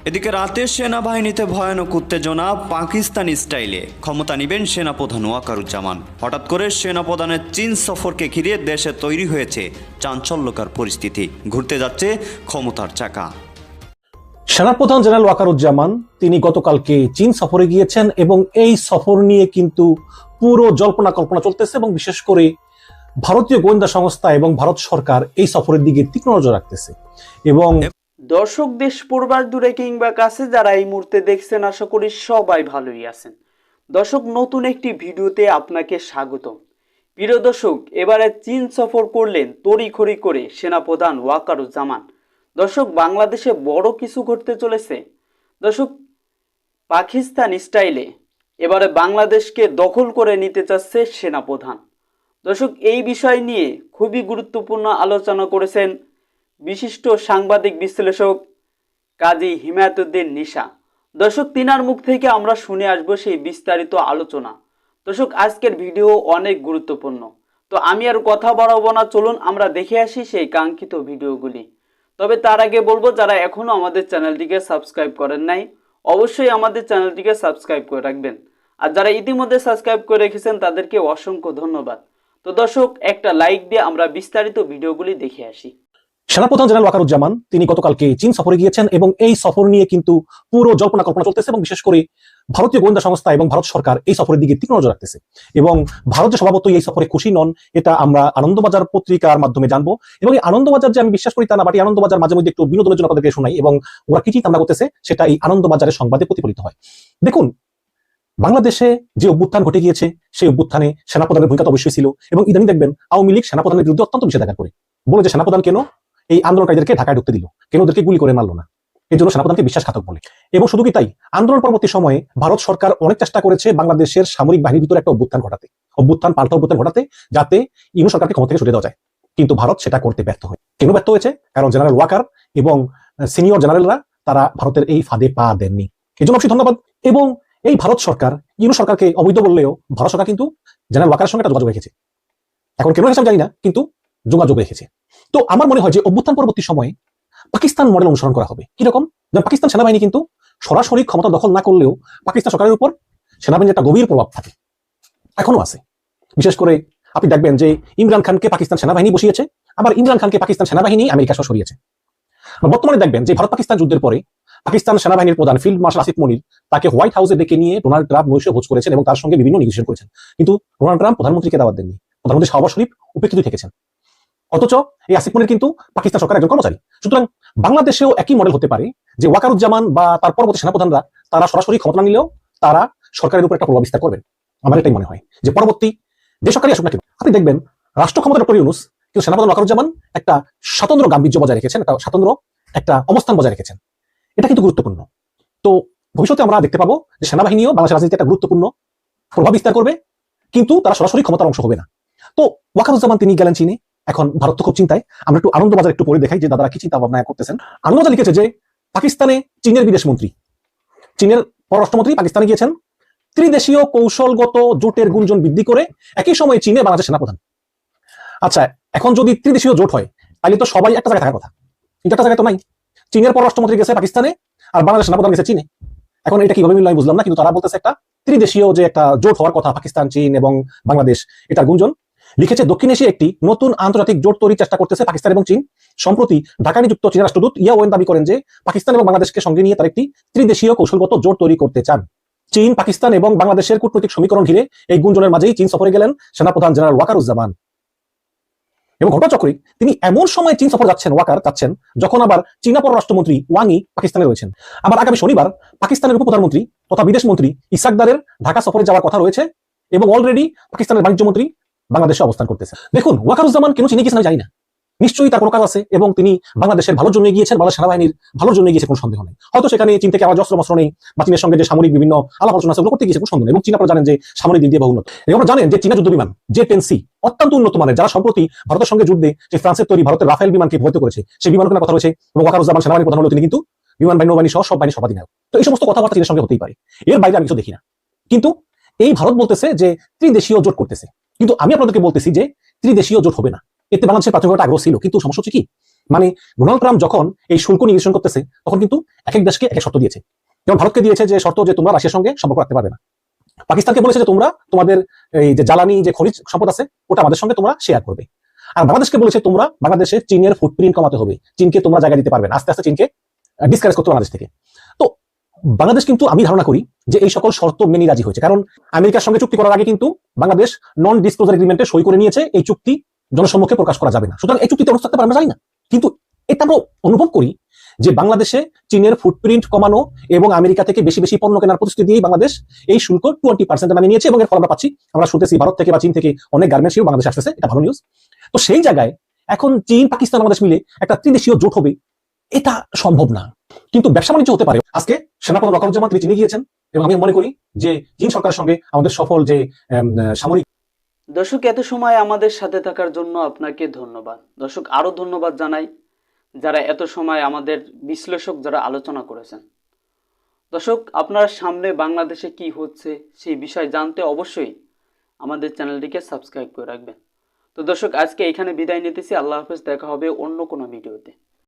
এদিকে রাতে সেনাবাহিনীতে ভয়ানক উত্তেজনা পাকিস্তানি স্টাইলে ক্ষমতা নেবেন সেনাপ্রধান ওয়াকারুজ্জামান। হঠাৎ করে সেনাপ্রধানের চীন সফরকে ঘিরে দেশে তৈরি হয়েছে চাঞ্চল্যকর পরিস্থিতি। ঘুরতে যাচ্ছে ক্ষমতার চাকা। সেনাপ্রধান জেনারেল ওয়াকারুজ্জামান তিনি গতকালকে চীন সফরে গিয়েছেন এবং এই সফর নিয়ে কিন্তু পুরো জল্পনা কল্পনা চলতেছে এবং বিশেষ করে ভারতীয় গোয়েন্দা সংস্থা এবং ভারত সরকার এই সফরের দিকে তীক্ষ্ণ নজর রাখতেছে। এবং দর্শক, দেশ পূর্বার দূরে কিংবা কাছে যারা এই মুহূর্তে দেখছেন, আশা করি সবাই ভালোই আছেন। দর্শক, নতুন একটি ভিডিওতে আপনাকে স্বাগতম। প্রিয় দর্শক, এবারে চীন সফর করলেন তড়িঘড়ি করে সেনাপ্রধান ওয়াকারুজ্জামান। দর্শক, বাংলাদেশে বড় কিছু ঘটতে চলেছে। দর্শক, পাকিস্তান স্টাইলে এবারে বাংলাদেশকে দখল করে নিতে চাচ্ছে সেনাপ্রধান। দর্শক, এই বিষয় নিয়ে খুবই গুরুত্বপূর্ণ আলোচনা করেছেন বিশিষ্ট সাংবাদিক বিশ্লেষক কাজী হিমায়তুদ্দিন নিশা। দর্শক, তিনার মুখ থেকে আমরা শুনে আসব সেই বিস্তারিত আলোচনা। দর্শক, আজকের ভিডিও অনেক গুরুত্বপূর্ণ, তো আমি আর কথা বাড়াবো না, চলুন আমরা দেখে আসি সেই কাঙ্ক্ষিত ভিডিওগুলি। তবে তার আগে বলবো, যারা এখনো আমাদের চ্যানেলটিকে সাবস্ক্রাইব করেন নাই, অবশ্যই আমাদের চ্যানেলটিকে সাবস্ক্রাইব করে রাখবেন। আর যারা ইতিমধ্যে সাবস্ক্রাইব করে রেখেছেন তাদেরকে অসংখ্য ধন্যবাদ। তো দর্শক, একটা লাইক দিয়ে আমরা বিস্তারিত ভিডিওগুলি দেখে আসি। সেনাপ্রধান জেনারেল ওয়াকারুজ্জামান তিনি গতকালকে চীন সফরে গিয়েছেন এবং এই সফর নিয়ে কিন্তু পুরো জল্পনা কল্পনা চলতেছে এবং বিশেষ করে ভারতীয় গোয়েন্দা সংস্থা এবং ভারত সরকার এই সফরের দিকে তীক্ষ্ণ নজর রাখতেছে। এবং ভারত যে স্বভাবতই এই সফরে খুশি নন, এটা আমরা আনন্দবাজার পত্রিকার মাধ্যমে জানবো। এবং এই আনন্দবাজার যে আমি বিশ্বাস করি তা না, বাট এই আনন্দবাজার মাঝে মধ্যে একটু বিনোদনের জন্য আপনাদেরকে শোনাই এবং ওরা কি চিন্তা করতেছে সেটা এই আনন্দবাজারের সংবাদে প্রতিফলিত হয়। দেখুন, বাংলাদেশে যে অভ্যুত্থান ঘটে গিয়েছে সেই অভ্যুত্থানে সেনাপ্রধানের ভূমিকা তো অবশ্যই ছিল এবং ইদানিং দেখবেন আওয়ামী লীগ সেনাপ্রধানের বিরুদ্ধে অত্যন্ত নিষেধাজ্ঞা করে বলে যে সেনাপ্রধান কেন এই আন্দোলনকারীদেরকে ঢাকায় ঢুকতে দিল, কেন ওদেরকে গুলি করে মারলো না, এই জন্য সেনাপ্রধানকে বিশ্বাসঘাতক বলে। এবং শুধু কি তাই, আন্দোলন পরবর্তী সময়ে ভারত সরকার অনেক চেষ্টা করেছে বাংলাদেশের সামরিক বাহিনীর ভিতরে একটা অভ্যুত্থান পাল্টা অভ্যুত্থান ঘটাতে, যাতে ইউনূস সরকারকে ক্ষমতা থেকে সরিয়ে দেওয়া যায়। কিন্তু ভারত সেটা করতে ব্যর্থ হয়। কেন ব্যর্থ হয়েছে? কারণ জেনারেল ওয়াকার এবং সিনিয়র জেনারেলরা তারা ভারতের এই ফাঁদে পা দেননি। এই জন্য অবশ্যই ধন্যবাদ। এবং এই ভারত সরকার ইউনূস সরকারকে অবৈধ বললেও ভারত সরকার কিন্তু জেনারেল ওয়াকারের সঙ্গে একটা যোগাযোগ রেখেছে। এখন কেন রেখেছে জানি না, কিন্তু যোগাযোগ রেখেছে। তো আমার মনে হয় যে অভ্যুত্থান পরবর্তী সময়ে পাকিস্তান মডেল অনুসরণ করা হবে। কিরকম? যেমন পাকিস্তান সেনাবাহিনী কিন্তু সরাসরি ক্ষমতা দখল না করলেও পাকিস্তান সরকারের উপর সেনাবাহিনীর একটা গভীর প্রভাব থাকে, এখনো আছে। বিশেষ করে আপনি দেখবেন যে ইমরান খানকে পাকিস্তান সেনাবাহিনী বসিয়েছে, আবার ইমরান খানকে পাকিস্তান সেনাবাহিনী আমেরিকা সহ সরিয়েছে। বর্তমানে দেখবেন যে ভারত পাকিস্তান যুদ্ধের পরে পাকিস্তান সেনাবাহিনীর প্রধান ফিল্ড মার্শাল আসিফ মনির তাকে হোয়াইট হাউসে ডেকে নিয়ে ডোনাল্ড ট্রাম্প নৈশ ভোজ করেছেন এবং তার সঙ্গে বিভিন্ন নেগোসিয়েশন করেছেন। কিন্তু ডোনাল্ড ট্রাম্প প্রধানমন্ত্রীকে দাওয়াত দেননি, প্রধানমন্ত্রী শাহবাজ শরীফ উপেক্ষিত থেকেছেন। অথচ এই আসিফ মনির কিন্তু পাকিস্তান সরকারের একজন কর্মচারী। সুতরাং বাংলাদেশেও একই মডেল হতে পারে যে ওয়াকারুজ্জামান বা তার পরবর্তী সেনাপ্রধানরা তারা সরাসরি ক্ষমতা না নিলেও তারা সরকারের উপর একটা প্রভাব বিস্তার করবেন। আমার এটাই মনে হয় যে পরবর্তী যে সরকারই আসুক না কেন, আপনি দেখবেন রাষ্ট্র ক্ষমতা ডক্টর ইউনূস, কিন্তু সেনাপ্রধান ওয়াকারুজ্জামান একটা স্বতন্ত্র গাম্ভীর্য বজায় রেখেছেন, একটা অবস্থান বজায় রেখেছেন। এটা কিন্তু গুরুত্বপূর্ণ। তো ভবিষ্যতে আমরা দেখতে পাবো যে সেনাবাহিনীও বাংলাদেশের রাজনীতিতে একটা গুরুত্বপূর্ণ প্রভাব বিস্তার করবে, কিন্তু তারা সরাসরি ক্ষমতার অংশ হবে না। তো ওয়াকারুজ্জামান তিনি গেলেন চীনে। এখন ভারত তো খুব চিন্তায়। আমরা একটু আনন্দবাজার একটু পড়ে দেখাই যে দাদারা কি চিন্তা ভাবনা করতেছেন। আনন্দবাজার লিখেছে যে পাকিস্তানে চীনের বিদেশ মন্ত্রী, চীনের পররাষ্ট্রমন্ত্রী পাকিস্তানে গিয়েছেন ত্রিদেশীয় কৌশলগত জোটের গুঞ্জন বৃদ্ধি করে একই সময়ে চীনে বাংলাদেশের সেনাপ্রধান। আচ্ছা, এখন যদি ত্রিদেশীয় জোট হয় তাহলে তো সবাই একটা জায়গায় থাকার কথা, কিন্তু একটা জায়গায় তো নাই। চীনের পররাষ্ট্রমন্ত্রী গেছে পাকিস্তানে আর বাংলাদেশ সেনাপ্রধান গেছে চীনে। এখন এটা কিভাবে মিলল আমি বুঝলাম না, কিন্তু তারা বলতেছে একটা ত্রিদেশীয় যে একটা জোট হওয়ার কথা পাকিস্তান, চীন এবং বাংলাদেশ, এটার গুঞ্জন। লিখেছে দক্ষিণ এশিয়া একটি নতুন আন্তর্জাতিক জোট তৈরির চেষ্টা করতেছে পাকিস্তান এবং চীন। সম্প্রতি ঢাকায় নিযুক্ত চীনের রাষ্ট্রদূত ইয়া ওয়েন দাবি করেন যে পাকিস্তান এবং বাংলাদেশকে সঙ্গে নিয়ে তার একটি ত্রিদেশীয় কৌশলগত জোট তৈরি করতে চান। চীন, পাকিস্তান এবং বাংলাদেশের কূটনৈতিক সমীকরণ ঘিরে এই গুঞ্জনের মাঝেই চীন সফরে গেলেন সেনাপ্রধান জেনারেল ওয়াকারুজ্জামান। এবং ঘটনাচক্রে তিনি এমন সময় চীন সফর যাচ্ছেন যখন আবার চীনা পররাষ্ট্রমন্ত্রী ওয়াংই পাকিস্তানে রয়েছেন। আবার আগামী শনিবার পাকিস্তানের উপপ্রধানমন্ত্রী তথা বিদেশ মন্ত্রী ইসাকদারের ঢাকা সফরে যাওয়ার কথা রয়েছে এবং অলরেডি পাকিস্তানের বাণিজ্য মন্ত্রী বাংলাদেশে অবস্থান করতেছে। দেখুন, ওয়াকারুজ্জামান কেন চীনে গিয়েছেন আমি জানি না, নিশ্চয়ই তার কোনো কাজ আছে এবং তিনি বাংলাদেশের ভালোর জন্য গিয়েছেন, বাংলাদেশ সেনাবাহিনীর ভালোর জন্য গিয়েছে, কোনো সন্দেহ নেই। হয়তো সেখানে চীন থেকে আবার অস্ত্র মস্ত্র নেই বা চীনের সঙ্গে যে সামরিক বিভিন্ন আলাপ আলোচনা সেগুলো করতে গিয়েছে, কোনো সন্দেহ নেই। এবং চীন আপনারা জানেন যে সামরিক দিক দিয়ে বহু উন্নত। এবং আপনারা জানেন যে চীনা যুদ্ধ বিমান J-10C অত্যন্ত উন্নত মানের, যারা সম্প্রতি ভারতের সঙ্গে যুদ্ধে যে ফ্রান্সের তৈরি ভারতের রাফেল বিমানকে ভয় করেছে, সেই বিমান কেনার কথা রয়েছে। এবং ওয়াকারুজ্জামান সেনাবাহিনী প্রধান হলো, তিনি কিন্তু বিমান বাহিনী, নৌবাহিনী সহ সব বাহিনী সর্বাধিনায়ক। তো এই সমস্ত কথাবার্তা চীনের সঙ্গে হতেই পারে, এর বাইরে আমি কিছু দেখি না। কিন্তু এই ভারত বলতেছে যে ত্রিদেশীয় জোট করতেছে, কিন্তু আমি আপনাদেরকে বলতেছি যে ত্রিদেশীয় জোট হবে না। এতে বাংলাদেশের প্রাথমিক আগ্রহ ছিল, কিন্তু সমস্যা হচ্ছে কি, মানে ডোনাল্ড ট্রাম্প যখন এই শুল্ক নির্ধারণ করতেছে তখন কিন্তু এক এক দেশকে এক এক শর্ত দিয়েছে। যেমন ভারতকে দিয়েছে যে শর্ত যে তোমরা রাশিয়ার সঙ্গে সম্পর্ক রাখতে পারবে না। পাকিস্তানকে বলেছে যে তোমরা তোমাদের এই যে জ্বালানি যে খনিজ সম্পদ আছে ওটা আমাদের সঙ্গে তোমরা শেয়ার করবে। আর বাংলাদেশকে বলেছে তোমরা বাংলাদেশে চীনের ফুটপ্রিন্ট কমাতে হবে, চীনকে তোমরা জায়গা দিতে পারবে না, আস্তে আস্তে চীনকে ডিসকারেজ করতে বাংলাদেশ থেকে। তো বাংলাদেশ কিন্তু আমি ধারণা করি যে এই সকল শর্ত মেনে রাজি হয়েছে, কারণ আমেরিকার সঙ্গে চুক্তি করার আগে কিন্তু বাংলাদেশ নন ডিসক্লোজার এগ্রিমেন্টে সই করে নিয়েছে এই চুক্তি জনসম্মুখে প্রকাশ করা যাবে না। সুতরাং এই চুক্তিতে অনুষ্ঠিত আমরা জানি না, কিন্তু এটা আমরা অনুভব করি যে বাংলাদেশে চীনের ফুটপ্রিন্ট কমানো এবং আমেরিকা থেকে বেশি বেশি পণ্য কেনার প্রতিশ্রুতি দিয়ে বাংলাদেশ এই শুল্ক 20% নামিয়ে নিয়েছে, এবং এর ফল আমরা পাচ্ছি, আমরা শুনতেছি ভারত থেকে বা চীন থেকে অনেক গার্মেন্টসও বাংলাদেশ আসতেছে, এটা ভালো নিউজ। তো সেই জায়গায় এখন চীন, পাকিস্তান, বাংলাদেশ মিলে একটা ত্রিদেশীয় জোট হবে, এটা সম্ভব না। কিন্তু ব্যবসা বাণিজ্য হতে পারে। আজকে সেনাপ্রধান ওয়াকারুজ্জামান তিনি চীনে গিয়েছেন, এবং আমি মনে করি যে চীন সরকারের সঙ্গে আমাদের সফল যে সামরিক। দর্শক, এত সময় আমাদের সাথে থাকার জন্য আপনাকে ধন্যবাদ। দর্শক, আরো ধন্যবাদ জানাই যারা এত সময় আমাদের বিশ্লেষক যারা আলোচনা করেছেন। দর্শক, আপনার সামনে বাংলাদেশে কি হচ্ছে সেই বিষয় জানতে অবশ্যই আমাদের চ্যানেলটিকে সাবস্ক্রাইব করে রাখবেন। তো দর্শক, আজকে এখানে বিদায় নিতেছি। আল্লাহ হাফেজ, দেখা হবে অন্য কোনো ভিডিওতে।